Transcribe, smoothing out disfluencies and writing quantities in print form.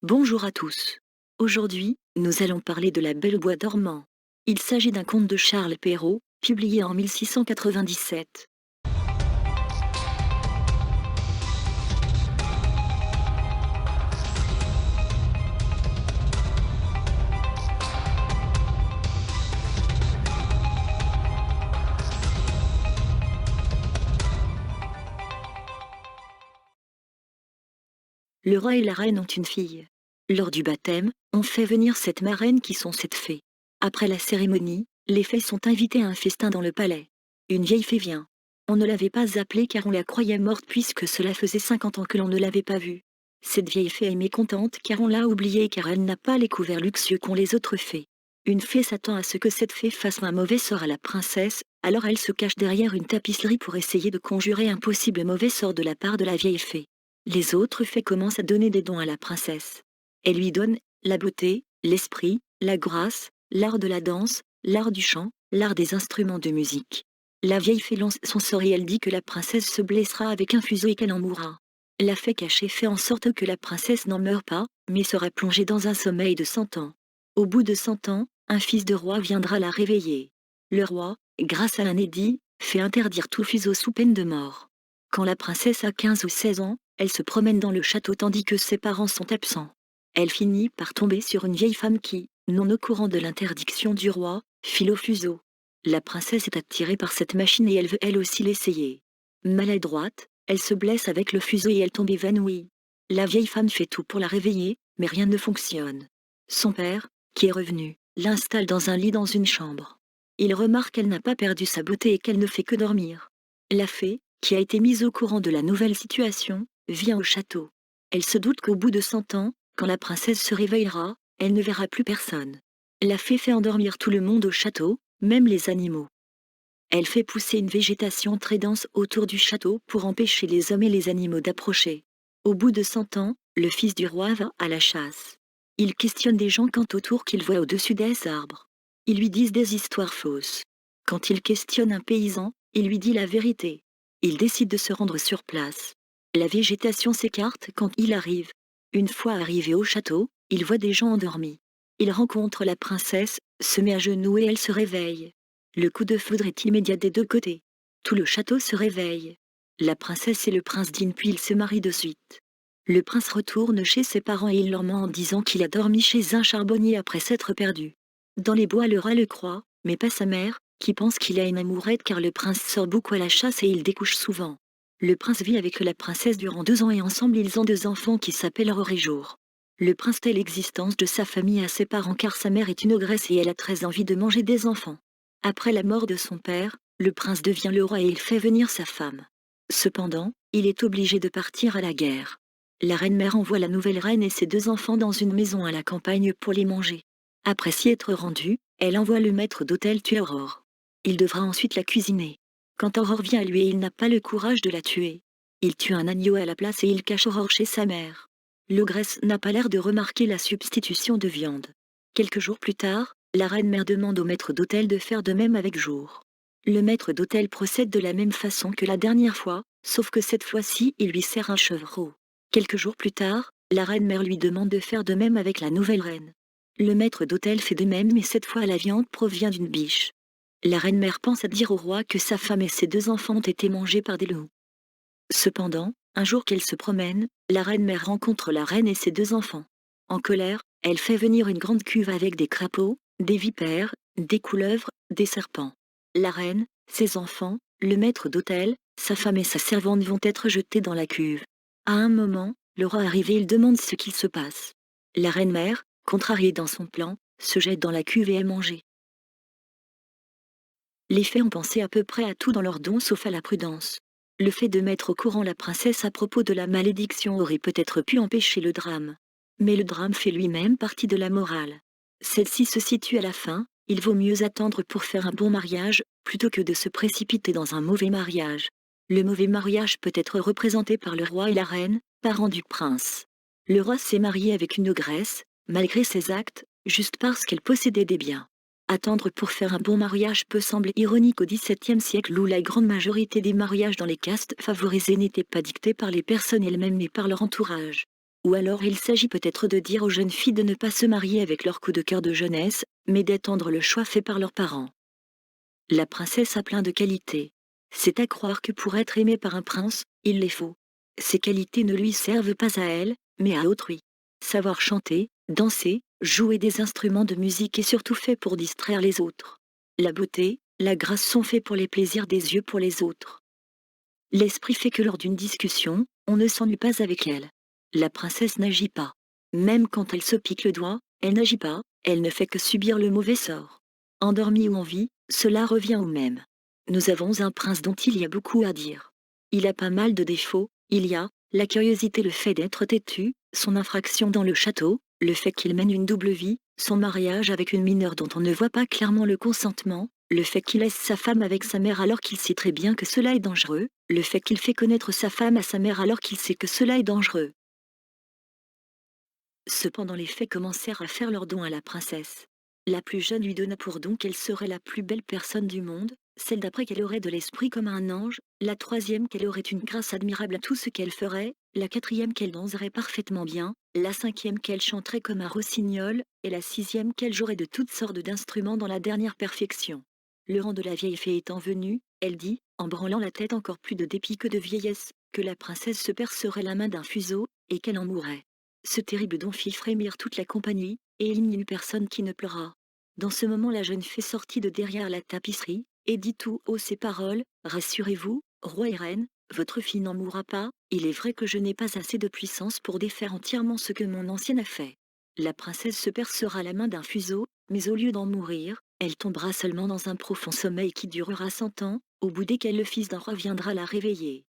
Bonjour à tous. Aujourd'hui, nous allons parler de La Belle au bois dormant. Il s'agit d'un conte de Charles Perrault, publié en 1697. Le roi et la reine ont une fille. Lors du baptême, on fait venir cette marraine qui sont 7 fées. Après la cérémonie, les fées sont invitées à un festin dans le palais. Une vieille fée vient. On ne l'avait pas appelée car on la croyait morte puisque cela faisait 50 ans que l'on ne l'avait pas vue. Cette vieille fée est mécontente car on l'a oubliée car elle n'a pas les couverts luxueux qu'ont les autres fées. Une fée s'attend à ce que cette fée fasse un mauvais sort à la princesse, alors elle se cache derrière une tapisserie pour essayer de conjurer un possible mauvais sort de la part de la vieille fée. Les autres fées commencent à donner des dons à la princesse. Elle lui donne la beauté, l'esprit, la grâce, l'art de la danse, l'art du chant, l'art des instruments de musique. La vieille fée lance son sort et elle dit que la princesse se blessera avec un fuseau et qu'elle en mourra. La fée cachée fait en sorte que la princesse n'en meure pas, mais sera plongée dans un sommeil de 100 ans. Au bout de 100 ans, un fils de roi viendra la réveiller. Le roi, grâce à un édit, fait interdire tout fuseau sous peine de mort. Quand la princesse a 15 ou 16 ans, elle se promène dans le château tandis que ses parents sont absents. Elle finit par tomber sur une vieille femme qui, non au courant de l'interdiction du roi, file au fuseau. La princesse est attirée par cette machine et elle veut elle aussi l'essayer. Maladroite, elle se blesse avec le fuseau et elle tombe évanouie. La vieille femme fait tout pour la réveiller, mais rien ne fonctionne. Son père, qui est revenu, l'installe dans un lit dans une chambre. Il remarque qu'elle n'a pas perdu sa beauté et qu'elle ne fait que dormir. La fée, qui a été mise au courant de la nouvelle situation, vient au château. Elle se doute qu'au bout de 100 ans, quand la princesse se réveillera, elle ne verra plus personne. La fée fait endormir tout le monde au château, même les animaux. Elle fait pousser une végétation très dense autour du château pour empêcher les hommes et les animaux d'approcher. Au bout de 100 ans, le fils du roi va à la chasse. Il questionne des gens quant au tour qu'il voit au-dessus des arbres. Ils lui disent des histoires fausses. Quand il questionne un paysan, il lui dit la vérité. Il décide de se rendre sur place. La végétation s'écarte quand il arrive. Une fois arrivé au château, il voit des gens endormis. Il rencontre la princesse, se met à genoux et elle se réveille. Le coup de foudre est immédiat des deux côtés. Tout le château se réveille. La princesse et le prince dînent puis ils se marient de suite. Le prince retourne chez ses parents et il leur ment en disant qu'il a dormi chez un charbonnier après s'être perdu. Dans les bois le rat le croit, mais pas sa mère, qui pense qu'il a une amourette car le prince sort beaucoup à la chasse et il découche souvent. Le prince vit avec la princesse durant 2 ans et ensemble ils ont 2 enfants qui s'appellent Aurore et Jour. Le prince tait l'existence de sa famille à ses parents car sa mère est une ogresse et elle a très envie de manger des enfants. Après la mort de son père, le prince devient le roi et il fait venir sa femme. Cependant, il est obligé de partir à la guerre. La reine-mère envoie la nouvelle reine et ses 2 enfants dans une maison à la campagne pour les manger. Après s'y être rendue, elle envoie le maître d'hôtel tuer Aurore. Il devra ensuite la cuisiner. Quand Aurore vient à lui il n'a pas le courage de la tuer. Il tue un agneau à la place et il cache Aurore chez sa mère. L'ogresse n'a pas l'air de remarquer la substitution de viande. Quelques jours plus tard, la reine-mère demande au maître d'hôtel de faire de même avec Jour. Le maître d'hôtel procède de la même façon que la dernière fois, sauf que cette fois-ci il lui sert un chevreau. Quelques jours plus tard, la reine-mère lui demande de faire de même avec la nouvelle reine. Le maître d'hôtel fait de même mais cette fois la viande provient d'une biche. La reine-mère pense à dire au roi que sa femme et ses 2 enfants ont été mangés par des loups. Cependant, un jour qu'elle se promène, la reine-mère rencontre la reine et ses 2 enfants. En colère, elle fait venir une grande cuve avec des crapauds, des vipères, des couleuvres, des serpents. La reine, ses enfants, le maître d'hôtel, sa femme et sa servante vont être jetés dans la cuve. À un moment, le roi arrive et il demande ce qu'il se passe. La reine-mère, contrariée dans son plan, se jette dans la cuve et est mangée. Les fées ont pensé à peu près à tout dans leurs dons sauf à la prudence. Le fait de mettre au courant la princesse à propos de la malédiction aurait peut-être pu empêcher le drame. Mais le drame fait lui-même partie de la morale. Celle-ci se situe à la fin, il vaut mieux attendre pour faire un bon mariage, plutôt que de se précipiter dans un mauvais mariage. Le mauvais mariage peut être représenté par le roi et la reine, parents du prince. Le roi s'est marié avec une ogresse, malgré ses actes, juste parce qu'elle possédait des biens. Attendre pour faire un bon mariage peut sembler ironique au XVIIe siècle où la grande majorité des mariages dans les castes favorisées n'étaient pas dictés par les personnes elles-mêmes mais par leur entourage. Ou alors il s'agit peut-être de dire aux jeunes filles de ne pas se marier avec leur coup de cœur de jeunesse, mais d'attendre le choix fait par leurs parents. La princesse a plein de qualités. C'est à croire que pour être aimée par un prince, il les faut. Ces qualités ne lui servent pas à elle, mais à autrui. Savoir chanter, danser, jouer des instruments de musique est surtout fait pour distraire les autres. La beauté, la grâce sont faits pour les plaisirs des yeux pour les autres. L'esprit fait que lors d'une discussion, on ne s'ennuie pas avec elle. La princesse n'agit pas. Même quand elle se pique le doigt, elle n'agit pas, elle ne fait que subir le mauvais sort. Endormie ou en vie, cela revient au même. Nous avons un prince dont il y a beaucoup à dire. Il a pas mal de défauts, il y a la curiosité, le fait d'être têtu, son infraction dans le château, le fait qu'il mène une double vie, son mariage avec une mineure dont on ne voit pas clairement le consentement, le fait qu'il laisse sa femme avec sa mère alors qu'il sait très bien que cela est dangereux, le fait qu'il fait connaître sa femme à sa mère alors qu'il sait que cela est dangereux. Cependant les fées commencèrent à faire leur don à la princesse. La plus jeune lui donna pour don qu'elle serait la plus belle personne du monde, celle d'après qu'elle aurait de l'esprit comme un ange, la troisième qu'elle aurait une grâce admirable à tout ce qu'elle ferait, la quatrième qu'elle danserait parfaitement bien, la cinquième qu'elle chanterait comme un rossignol, et la sixième qu'elle jouerait de toutes sortes d'instruments dans la dernière perfection. Le rang de la vieille fée étant venu, elle dit, en branlant la tête encore plus de dépit que de vieillesse, que la princesse se percerait la main d'un fuseau, et qu'elle en mourrait. Ce terrible don fit frémir toute la compagnie, et il n'y eut personne qui ne pleura. Dans ce moment la jeune fée sortit de derrière la tapisserie, et dit tout haut ces paroles, « Rassurez-vous, roi et reine, votre fille n'en mourra pas, il est vrai que je n'ai pas assez de puissance pour défaire entièrement ce que mon ancienne a fait. » La princesse se percera la main d'un fuseau, mais au lieu d'en mourir, elle tombera seulement dans un profond sommeil qui durera 100 ans, au bout desquels le fils d'un roi viendra la réveiller.